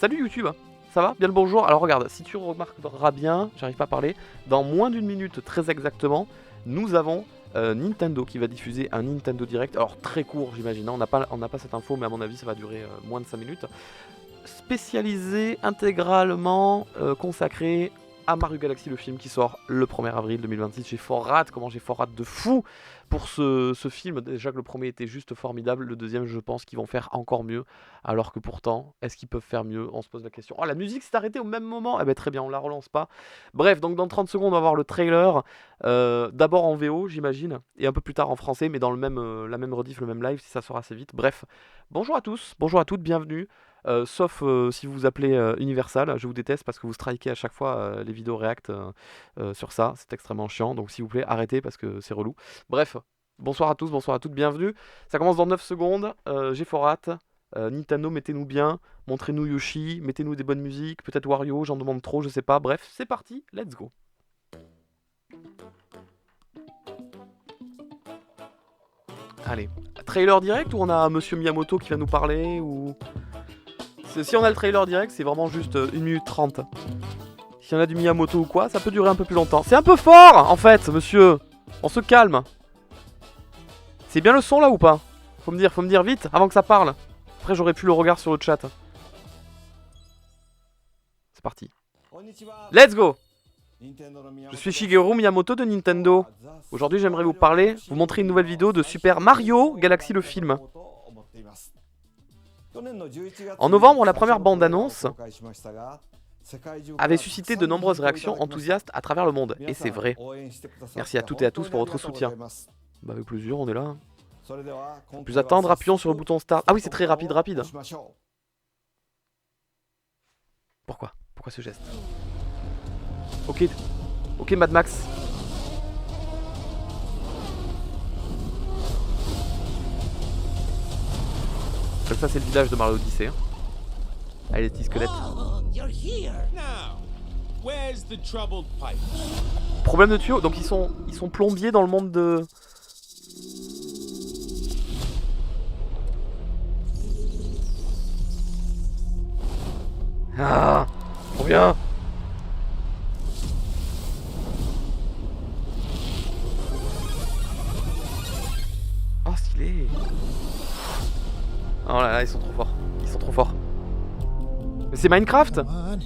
Salut YouTube, ça va? Bien le bonjour. Alors regarde, si tu remarqueras bien, j'arrive pas à parler, dans moins d'une minute très exactement, nous avons Nintendo qui va diffuser un Nintendo Direct. Alors très court j'imagine, hein. On n'a pas cette info mais à mon avis ça va durer moins de 5 minutes. Spécialisé intégralement consacré à Mario Galaxy, le film qui sort le 1er avril 2026. J'ai fort hâte de fou pour ce film. Déjà que le premier était juste formidable, le deuxième je pense qu'ils vont faire encore mieux. Alors que pourtant, est-ce qu'ils peuvent faire mieux? On se pose la question. Oh, la musique s'est arrêtée au même moment. Eh ben très bien, on la relance pas. Bref, donc dans 30 secondes on va voir le trailer. D'abord en VO j'imagine, et un peu plus tard en français, mais dans la même rediff, le même live, si ça sera assez vite. Bref, bonjour à tous, bonjour à toutes, bienvenue. Sauf si vous vous appelez Universal, je vous déteste parce que vous strikez à chaque fois les vidéos React sur ça, c'est extrêmement chiant, donc s'il vous plaît arrêtez parce que c'est relou. Bref, bonsoir à tous, bonsoir à toutes, bienvenue. Ça commence dans 9 secondes, j'ai fort hâte. Nintendo, mettez-nous bien, montrez-nous Yoshi, mettez-nous des bonnes musiques, peut-être Wario, j'en demande trop, je sais pas, bref, c'est parti, let's go. Allez, trailer direct ou on a Monsieur Miyamoto qui va nous parler ou... Si on a le trailer direct, c'est vraiment juste 1 minute 30. Si on a du Miyamoto ou quoi, ça peut durer un peu plus longtemps. C'est un peu fort, en fait, monsieur. On se calme. C'est bien le son, là, ou pas? Faut me dire vite, avant que ça parle. Après, j'aurais pu le regard sur le chat. C'est parti. Let's go! Je suis Shigeru Miyamoto de Nintendo. Aujourd'hui, j'aimerais vous montrer une nouvelle vidéo de Super Mario Galaxy, le film. En novembre, la première bande-annonce avait suscité de nombreuses réactions enthousiastes à travers le monde. Et c'est vrai. Merci à toutes et à tous pour votre soutien. Bah avec plaisir, on est là. Sans plus attendre, appuyons sur le bouton Start. Ah oui, c'est très rapide. Pourquoi ce geste? Ok Mad Max. Comme ça c'est le village de Mario Odyssey. Hein. Allez les petits squelettes. Problème de tuyau, donc ils sont plombiers dans le monde de... Ah, trop bien. Oh stylé. Oh là là, ils sont trop forts. Mais c'est Minecraft. Ah,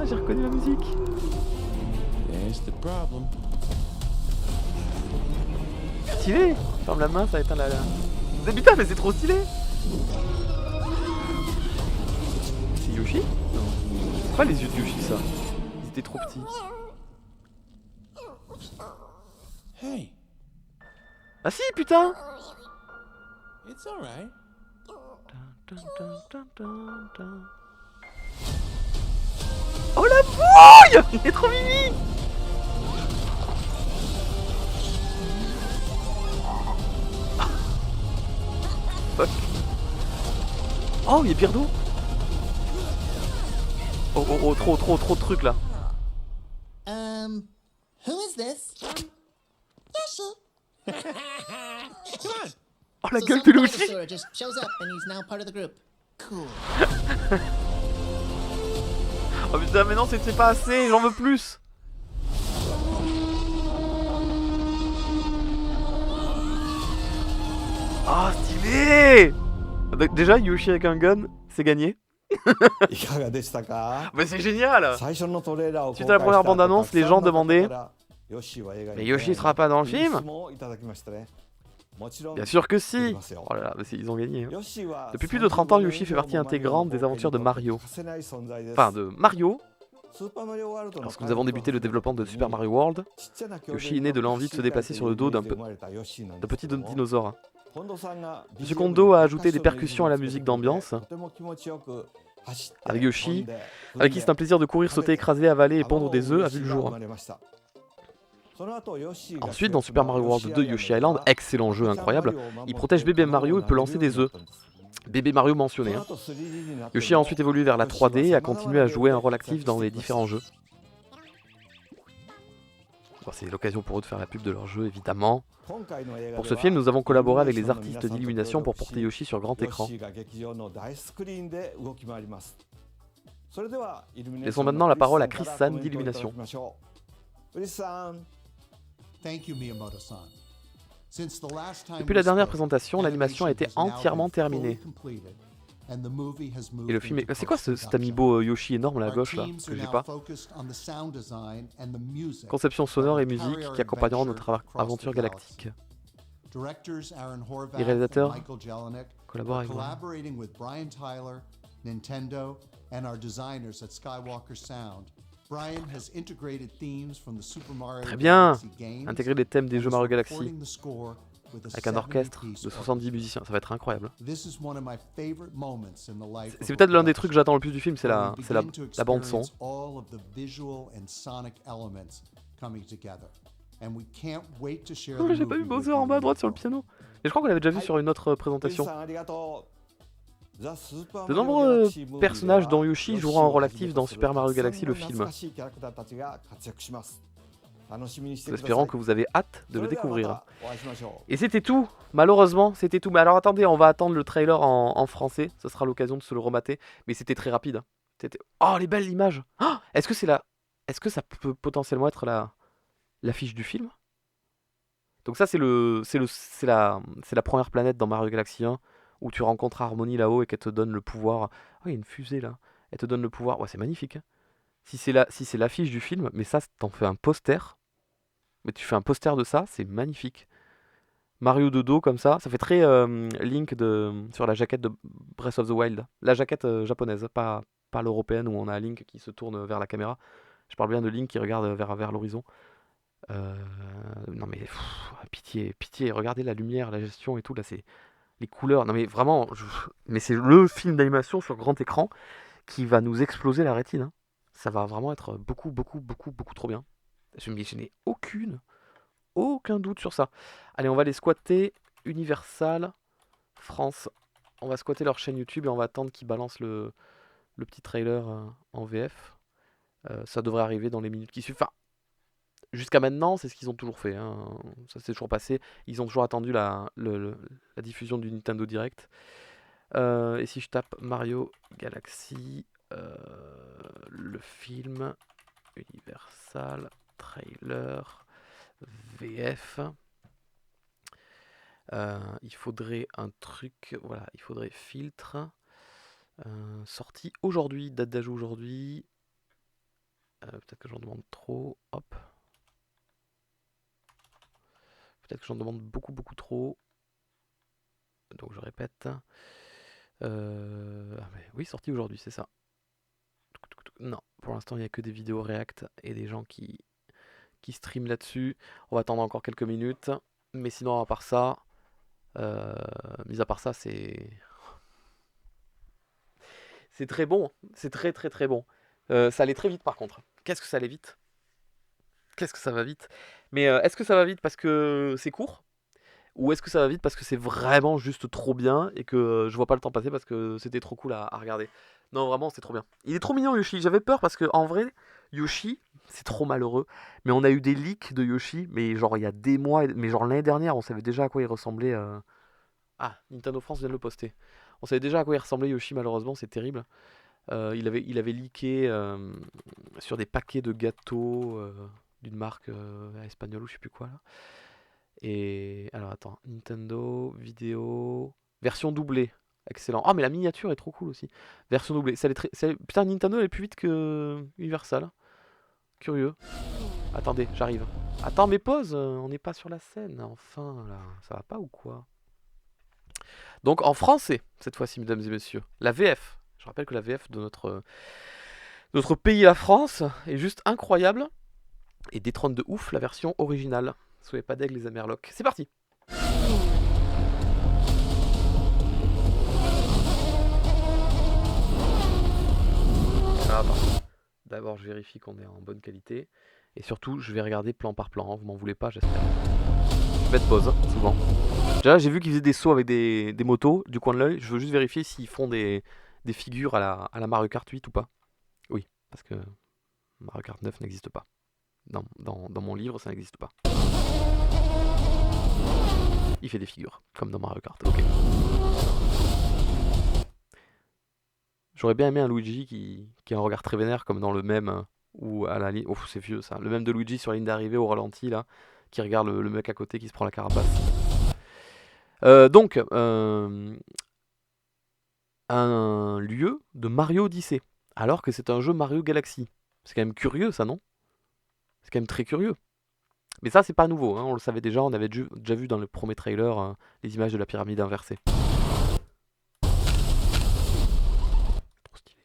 j'ai reconnu la musique. Stylé. Ferme la main, ça éteint la... Mais putain, mais c'est trop stylé. C'est Yoshi? Non. C'est pas les yeux de Yoshi, ça. Ils étaient trop petits. Hey. Ah si, putain. It's alright. Oh la bouille. Il est trop mimi. Fuck. Oh, il y a pire d'eau. Oh, trop de trucs là. Who is this? Yoshi. Come on. Oh la gueule de Luigi. Just shows up and he's now part of the group. Cool. Oh putain, mais non, c'était pas assez, j'en veux plus. Oh stylé. Déjà Yoshi avec un gun, c'est gagné. Mais c'est génial. Suite à la première bande-annonce, les gens demandaient mais Yoshi sera pas dans le film? Bien sûr que si. Oh là là, mais ils ont gagné. Hein. Depuis plus de 30 ans, Yoshi fait partie intégrante des aventures de Mario. Enfin, de Mario. Lorsque nous avons débuté le développement de Super Mario World, Yoshi est né de l'envie de se déplacer sur le dos d'un petit dinosaure. M. Kondo a ajouté des percussions à la musique d'ambiance. Avec Yoshi, avec qui c'est un plaisir de courir, sauter, écraser, avaler et pondre des œufs, a vu le jour. Ensuite, dans Super Mario World 2 Yoshi Island, excellent jeu incroyable, il protège bébé Mario et peut lancer des œufs. Bébé Mario mentionné. Hein. Yoshi a ensuite évolué vers la 3D et a continué à jouer un rôle actif dans les différents jeux. Enfin, c'est l'occasion pour eux de faire la pub de leur jeu, évidemment. Pour Pour ce film, nous avons collaboré avec les artistes d'illumination pour porter Yoshi sur grand écran. Laissons maintenant la parole à Chris-san d'Illumination. Thank you, Miyamoto-san. Since the last time Depuis we la dernière spoke, présentation, l'animation a été animation has now entièrement been fully terminée. completed, and the movie has moved Et le film into est... C'est quoi cet post-production. amiibo Yoshi énorme là à Our gauche là, teams que are j'ai now pas? focused on the sound design and the music Conception that sonore et will musique carry our qui accompagneront adventure notre across the aventure galaxy. galactique. Directors Aaron Horvath Les réalisateurs and Michael Jelinek collaborent are avec moi. collaborating with Brian Tyler, Nintendo, and our designers at Skywalker Sound. Brian has integrated themes from the Super Mario Très bien. Galaxy games Intégrer les thèmes des and jeux is Mario Galaxy recording the score with a avec un orchestre 70-piece de 70 musiciens, ça va être incroyable. This is one of my favorite moments in the life C'est of a peut-être l'un des trucs que production, j'attends le plus du film, c'est where we la begin to la bande son. experience all of the visual and sonic elements coming together. And we can't wait to share Oh, the j'ai pas vu movie with Bowser en you bas à in droite sur le April. piano. Et je crois qu'on l'avait déjà vu sur une autre présentation. De nombreux personnages dont Yoshi joueront un rôle actif dans Super Mario Galaxy le film. Nous espérons que vous avez hâte de le découvrir. Et c'était tout, malheureusement, c'était tout. Mais alors attendez, on va attendre le trailer en français, ce sera l'occasion de se le remater. Mais c'était très rapide. Hein. Oh, les belles images. Oh, est-ce que ça peut potentiellement être l'affiche du film? Donc ça, c'est la première planète dans Mario Galaxy 1 où tu rencontres Harmony là-haut et qu'elle te donne le pouvoir. Oh, il y a une fusée là. Elle te donne le pouvoir. Ouais, c'est magnifique. Hein. Si c'est l'affiche du film, mais ça, t'en fais un poster. Mais tu fais un poster de ça, c'est magnifique. Mario de dos comme ça fait très Link sur la jaquette de Breath of the Wild. La jaquette japonaise, pas l'européenne où on a Link qui se tourne vers la caméra. Je parle bien de Link qui regarde vers l'horizon. Non mais pitié, regardez la lumière, la gestion et tout, là c'est les couleurs. Non mais vraiment, mais c'est le film d'animation sur grand écran qui va nous exploser la rétine. Hein. Ça va vraiment être beaucoup trop bien. Je n'ai aucun doute sur ça. Allez, on va les squatter. Universal France. On va squatter leur chaîne YouTube et on va attendre qu'ils balancent le petit trailer en VF. Ça devrait arriver dans les minutes qui suivent. Enfin, jusqu'à maintenant, c'est ce qu'ils ont toujours fait. Hein. Ça s'est toujours passé. Ils ont toujours attendu la diffusion du Nintendo Direct. Et si je tape Mario Galaxy, le film, Universal, trailer, VF, il faudrait un truc, voilà, il faudrait filtre, sortie aujourd'hui, date d'ajout aujourd'hui, peut-être que j'en demande trop, hop. Peut-être que j'en demande beaucoup trop. Donc je répète. Mais oui, sorti aujourd'hui, c'est ça. Non, pour l'instant, il n'y a que des vidéos React et des gens qui streament là-dessus. On va attendre encore quelques minutes. Mais sinon, à part ça, mis à part ça, c'est très bon. C'est très bon. Ça allait très vite par contre. Qu'est-ce que ça allait vite? Qu'est-ce que ça va vite? Mais est-ce que ça va vite parce que c'est court? Ou est-ce que ça va vite parce que c'est vraiment juste trop bien et que je vois pas le temps passer parce que c'était trop cool à regarder? Non, vraiment, c'est trop bien. Il est trop mignon, Yoshi. J'avais peur parce que en vrai, Yoshi, c'est trop malheureux. Mais on a eu des leaks de Yoshi, mais genre il y a des mois, mais genre l'année dernière, on savait déjà à quoi il ressemblait. Ah, Nintendo France vient de le poster. On savait déjà à quoi il ressemblait Yoshi, malheureusement, c'est terrible. Il avait leaké sur des paquets de gâteaux d'une marque espagnole ou je sais plus quoi là. Et alors attends, Nintendo, vidéo, version doublée, excellent. Oh mais la miniature est trop cool aussi. Version doublée, putain Nintendo elle est plus vite que Universal. Curieux. Attendez, j'arrive. Attends mais pause, on n'est pas sur la scène, enfin là, ça va pas ou quoi? Donc en français, cette fois-ci mesdames et messieurs, la VF. Je rappelle que la VF de notre pays, la France, est juste incroyable et détrône de ouf la version originale. Soyez pas deg les Amerlocs. C'est parti. Ah, d'abord je vérifie qu'on est en bonne qualité. Et surtout je vais regarder plan par plan. Hein. Vous m'en voulez pas j'espère. Je vais mettre pause souvent. Déjà j'ai vu qu'ils faisaient des sauts avec des motos du coin de l'œil. Je veux juste vérifier s'ils font des figures à la Mario Kart 8 ou pas. Oui, parce que Mario Kart 9 n'existe pas. dans mon livre, ça n'existe pas. Il fait des figures, comme dans Mario Kart. Ok. J'aurais bien aimé un Luigi qui a un regard très vénère, comme dans le même où à la ligne. Oh, c'est vieux ça. Le même de Luigi sur la ligne d'arrivée au ralenti, là, qui regarde le mec à côté qui se prend la carapace. Donc, un lieu de Mario Odyssey, alors que c'est un jeu Mario Galaxy. C'est quand même curieux, ça, non? C'est quand même très curieux. Mais ça, c'est pas nouveau, hein, on le savait déjà, on avait déjà vu dans le premier trailer les images de la pyramide inversée. Trop stylé.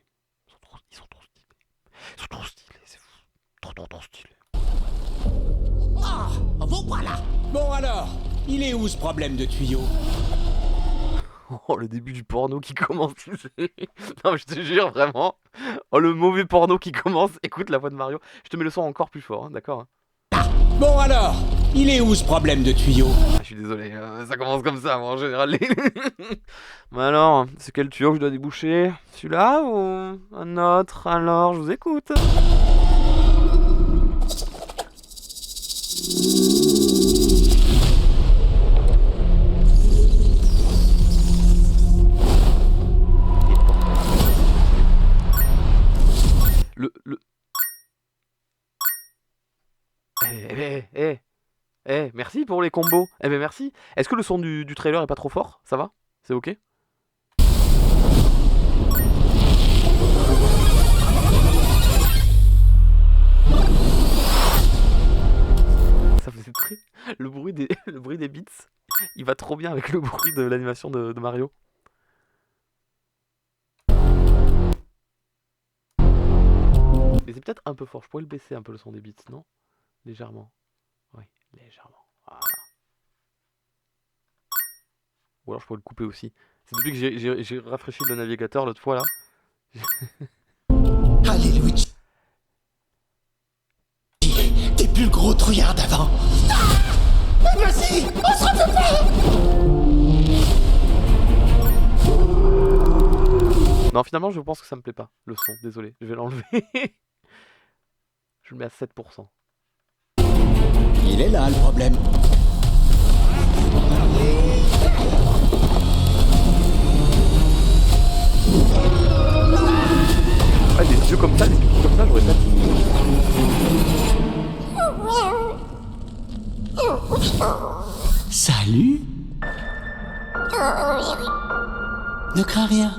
Ils sont trop stylés. Ils sont trop stylés, c'est fou. Trop stylé. Oh, vous voilà. Bon alors, il est où ce problème de tuyau? Oh, le début du porno qui commence, tu sais. Non, mais je te jure, vraiment. Oh, le mauvais porno qui commence. Écoute la voix de Mario. Je te mets le son encore plus fort, hein, d'accord, hein. Bon alors, il est où ce problème de tuyau? Ah, je suis désolé, ça commence comme ça, moi, en général. Mais alors, c'est quel tuyau que je dois déboucher? Celui-là ou un autre? Alors, je vous écoute. Le... merci pour les combos. Eh ben merci. Est-ce que le son du trailer est pas trop fort? Ça va? C'est ok? Ça faisait très... Le bruit des beats, il va trop bien avec le bruit de l'animation de Mario. Mais c'est peut-être un peu fort. Je pourrais le baisser un peu le son des beats, non? Légèrement. Oui, légèrement. Voilà. Ou alors je pourrais le couper aussi. C'est depuis que j'ai rafraîchi le navigateur l'autre fois là. Allez, Luigi. T'es plus le gros trouillard d'avant. Ah, vas-y, on se refait pas. Non, finalement, je pense que ça me plaît pas, le son. Désolé, je vais l'enlever. Je le mets à 7%. Il est là le problème. Ah, des yeux comme ça, des pics comme ça, j'aurais pas dit. Salut. Ne crains rien.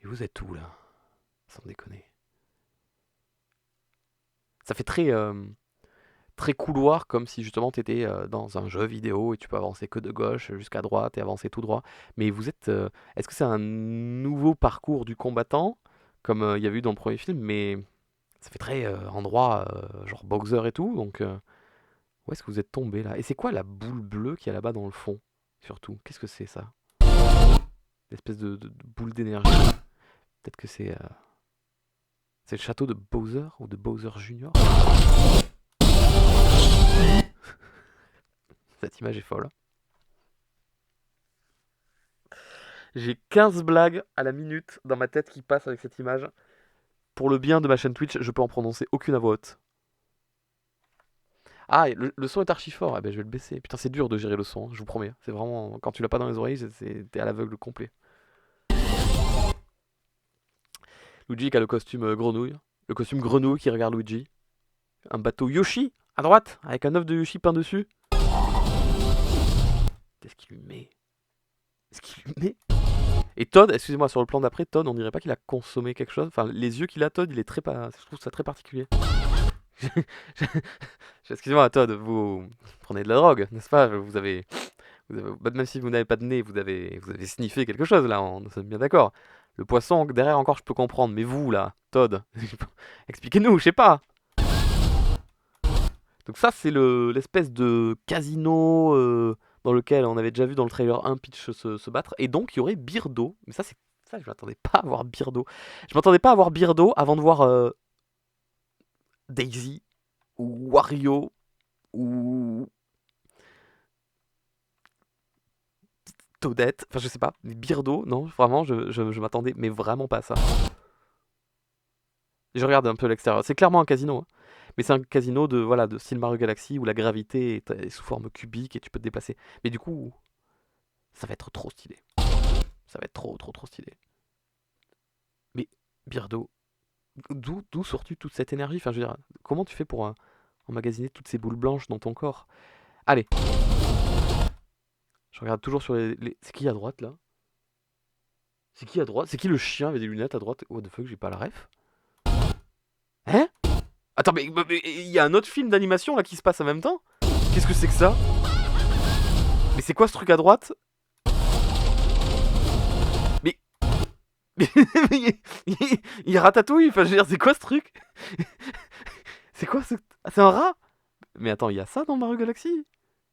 Mais vous êtes où là? Sans déconner. Ça fait très couloir, comme si justement tu étais dans un jeu vidéo et tu peux avancer que de gauche jusqu'à droite et avancer tout droit. Mais vous êtes... est-ce que c'est un nouveau parcours du combattant, comme il y a eu dans le premier film, mais ça fait très endroit, genre Bowser et tout, donc où est-ce que vous êtes tombé là? Et c'est quoi la boule bleue qu'il y a là-bas dans le fond, surtout? Qu'est-ce que c'est ça? L'espèce de boule d'énergie. Peut-être que c'est le château de Bowser ou de Bowser Junior. Cette image est folle. J'ai 15 blagues à la minute dans ma tête qui passent avec cette image. Pour le bien de ma chaîne Twitch, je peux en prononcer aucune à voix haute. Ah, le son est archi fort. Eh ben, je vais le baisser. Putain, c'est dur de gérer le son, hein, je vous promets. C'est vraiment... Quand tu l'as pas dans les oreilles, t'es à l'aveugle complet. Luigi qui a le costume grenouille. Le costume grenouille qui regarde Luigi. Un bateau Yoshi à droite, avec un œuf de Yoshi peint dessus. Qu'est-ce qu'il lui met? Qu'est-ce qu'il lui met? Et Todd, excusez-moi, sur le plan d'après, Todd, on dirait pas qu'il a consommé quelque chose. Enfin, les yeux qu'il a, Todd, il est très je trouve ça très particulier. Excusez-moi, Todd, vous prenez de la drogue, n'est-ce pas? Même si vous n'avez pas de nez, vous avez sniffé quelque chose là, nous sommes bien d'accord. Le poisson, derrière encore, je peux comprendre, mais vous là, Todd, expliquez-nous, je sais pas. Donc ça, c'est l'espèce de casino dans lequel on avait déjà vu dans le trailer un Peach se battre. Et donc, il y aurait Birdo. Mais ça, je m'attendais pas à voir Birdo. Je m'attendais pas à voir Birdo avant de voir Daisy ou Wario ou Toadette, enfin je sais pas, mais Birdo, non, vraiment, je m'attendais, mais vraiment pas à ça. Je regarde un peu l'extérieur, c'est clairement un casino, hein. Mais c'est un casino de, voilà, de style Mario Galaxy où la gravité est sous forme cubique et tu peux te déplacer. Mais du coup, ça va être trop stylé. Ça va être trop stylé. Mais Birdo, d'où sors-tu toute cette énergie? Enfin, je veux dire, comment tu fais pour emmagasiner toutes ces boules blanches dans ton corps? Allez. Je regarde toujours sur les... C'est qui à droite, là? C'est qui à droite? C'est qui le chien avec des lunettes à droite? What the fuck, j'ai pas la ref. Hein? Attends, mais il y a un autre film d'animation, là, qui se passe en même temps? Qu'est-ce que c'est que ça? Mais c'est quoi ce truc à droite? Mais... il ratatouille, enfin, je veux dire, c'est quoi ce truc? C'est quoi ce... Ah, c'est un rat? Mais attends, il y a ça dans Mario Galaxy?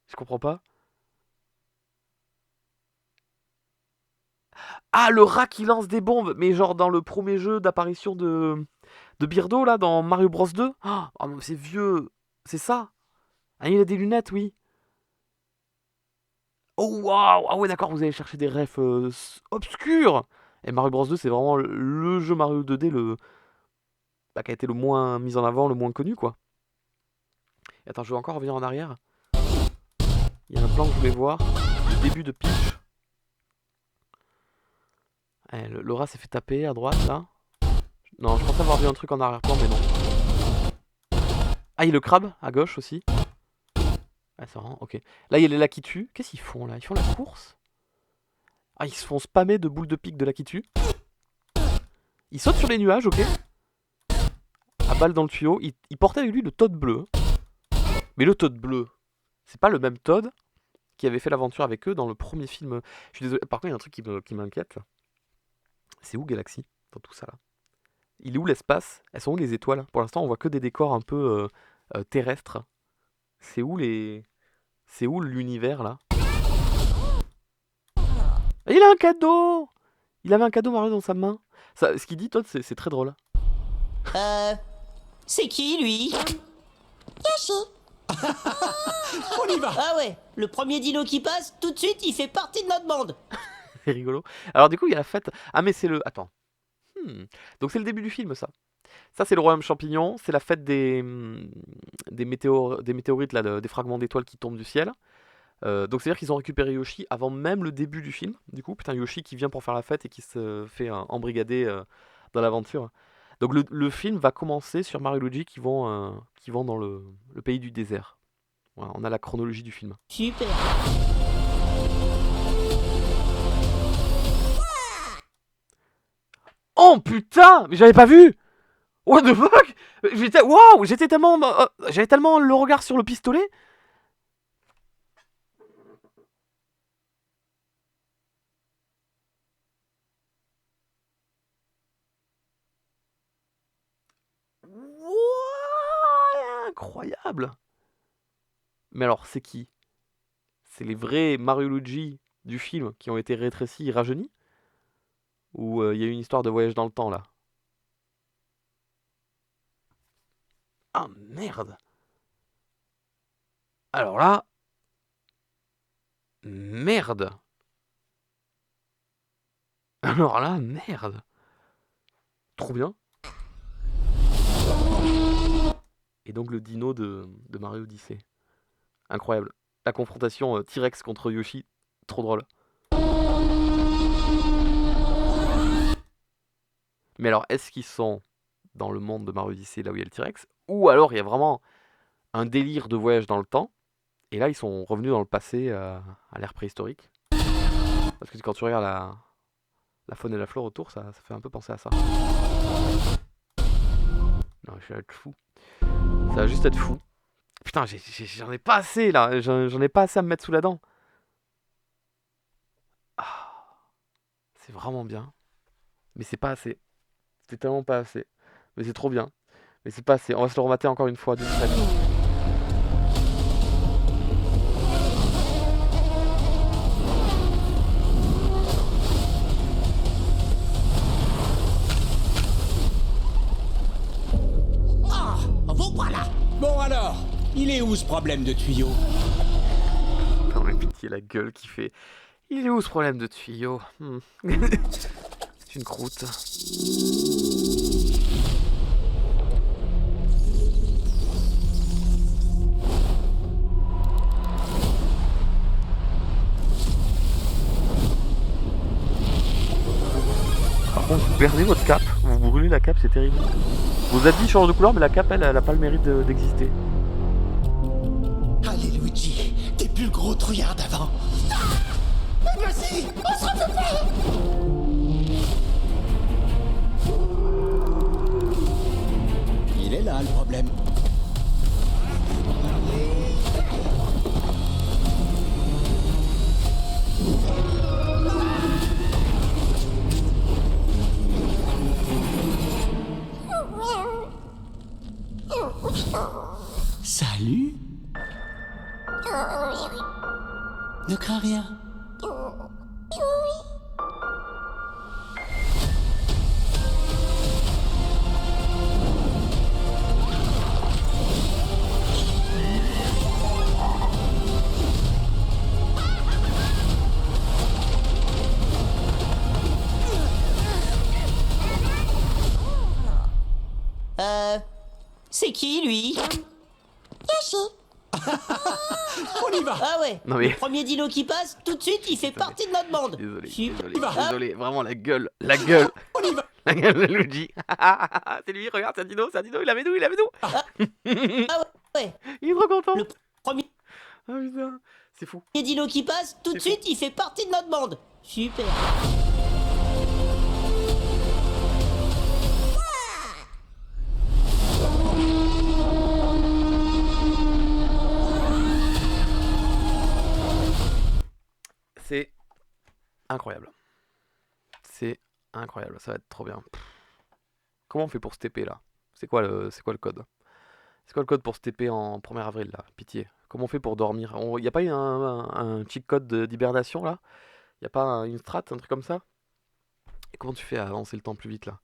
Je comprends pas. Ah, le rat qui lance des bombes! Mais genre dans le premier jeu d'apparition de Birdo, là, dans Mario Bros 2? Oh, mais c'est vieux! C'est ça! Ah, il a des lunettes, oui! Oh, waouh! Ah ouais, d'accord, vous allez chercher des refs obscurs! Et Mario Bros 2, c'est vraiment le jeu Mario 2D qui a été le moins mis en avant, le moins connu, quoi. Et attends, je vais encore revenir en arrière. Il y a un plan que je voulais voir. Le début de Peach. Eh, le rat s'est fait taper à droite, là. Non, je pensais avoir vu un truc en arrière-plan, mais non. Ah, il y a le crabe, à gauche aussi. Ah, ça rend, ok. Là, il y a les Lakitu. Qu'est-ce qu'ils font, là? Ils font la course? Ah, ils se font spammer de boules de pique de Lakitu. Il saute sur les nuages, ok. À balle dans le tuyau. Il portait avec lui le Toad bleu. Mais le Toad bleu, c'est pas le même Toad qui avait fait l'aventure avec eux dans le premier film. Je suis désolé. Par contre, il y a un truc qui m'inquiète, là. C'est où Galaxy dans tout ça là? Il est où l'espace? Elles sont où les étoiles? Pour l'instant, on voit que des décors un peu terrestres. C'est où les... C'est où l'univers là? Et il a un cadeau! Il avait un cadeau Mario dans sa main. Ça, ce qu'il dit, Todd, c'est très drôle. C'est qui, lui? On y va. Ah ouais, le premier dino qui passe, tout de suite, il fait partie de notre bande. C'est rigolo. Alors du coup, il y a la fête... Ah mais c'est le... Attends. Donc c'est le début du film, ça. Ça, c'est le royaume champignon. C'est la fête des météorites, là, des fragments d'étoiles qui tombent du ciel. Donc c'est-à-dire qu'ils ont récupéré Yoshi avant même le début du film. Du coup, putain, Yoshi qui vient pour faire la fête et qui se fait embrigader dans l'aventure. Donc le film va commencer sur Mario et Luigi qui vont dans le pays du désert. Voilà, on a la chronologie du film. Super. Oh putain! Mais j'avais pas vu! What the fuck? Waouh! J'avais tellement le regard sur le pistolet. Wow, incroyable! Mais alors, c'est qui? C'est les vrais Mario et Luigi du film qui ont été rétrécis et rajeunis? Ou il y a eu une histoire de voyage dans le temps là? Ah merde! Alors là... Merde! Alors là, merde! Trop bien! Et donc le dino de Mario Odyssey. Incroyable. La confrontation T-Rex contre Yoshi, trop drôle. Mais alors, est-ce qu'ils sont dans le monde de Mario Odyssey, là où il y a le T-Rex? Ou alors il y a vraiment un délire de voyage dans le temps, et là ils sont revenus dans le passé à l'ère préhistorique. Parce que quand tu regardes la faune et la flore autour, ça fait un peu penser à ça. Non, je vais être fou. Ça va juste être fou. Putain, j'en ai pas assez là, j'en ai pas assez à me mettre sous la dent. Ah, c'est vraiment bien. Mais c'est pas assez. C'est tellement pas assez. Mais c'est trop bien. Mais c'est pas assez. On va se le remater encore une fois d'une traite. Vous voilà. Bon alors, il est où ce problème de tuyau? Putain, mais pitié, la gueule qui fait. Il est où ce problème de tuyau? C'est une croûte. Par contre, vous perdez votre cape, vous brûlez la cape, c'est terrible. Vos habits changent de couleur, mais la cape, elle a pas le mérite d'exister. Allez, Luigi, t'es plus le gros trouillard d'avant. Vas-y, on se refait pas. Il est là le problème. Salut. Ne crains rien. C'est qui, lui? On y va. Ah ouais. Non mais- Le premier dino qui passe, tout de suite, il fait partie de notre bande. Désolé, Super. désolé, vraiment la gueule, la gueule. La gueule de Luigi. C'est lui, regarde, c'est un dino, il avait nous. Ah ouais. Il est trop content. Le premier Ah putain, c'est fou. dino qui passe, tout de C'est suite, il fait partie de notre bande. Super. C'est incroyable. C'est incroyable, ça va être trop bien. Comment on fait pour se TP là? C'est quoi le code? C'est quoi le code pour se TP en 1er avril là? Pitié. Comment on fait pour dormir? Y a pas eu un cheat code d'hibernation là? Y a pas une strat, un truc comme ça? Et comment tu fais à avancer le temps plus vite là?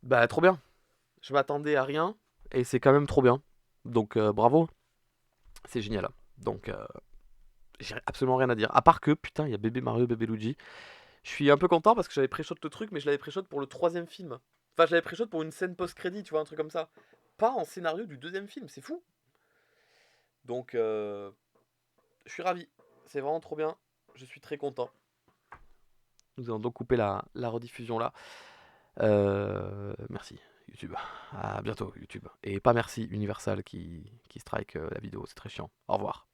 Bah trop bien. Je m'attendais à rien et c'est quand même trop bien. Donc bravo. C'est génial. Donc j'ai absolument rien à dire. À part que putain, il y a bébé Mario, bébé Luigi. Je suis un peu content parce que j'avais pré-shot le truc, mais je l'avais pré-shot pour le 3e film. Enfin, je l'avais pré-shot pour une scène post-crédit, tu vois, un truc comme ça. Pas en scénario du 2e film, c'est fou. Donc je suis ravi. C'est vraiment trop bien. Je suis très content. Nous allons donc couper la rediffusion là. Merci YouTube. À bientôt YouTube. Et pas merci Universal qui strike la vidéo, c'est très chiant. Au revoir.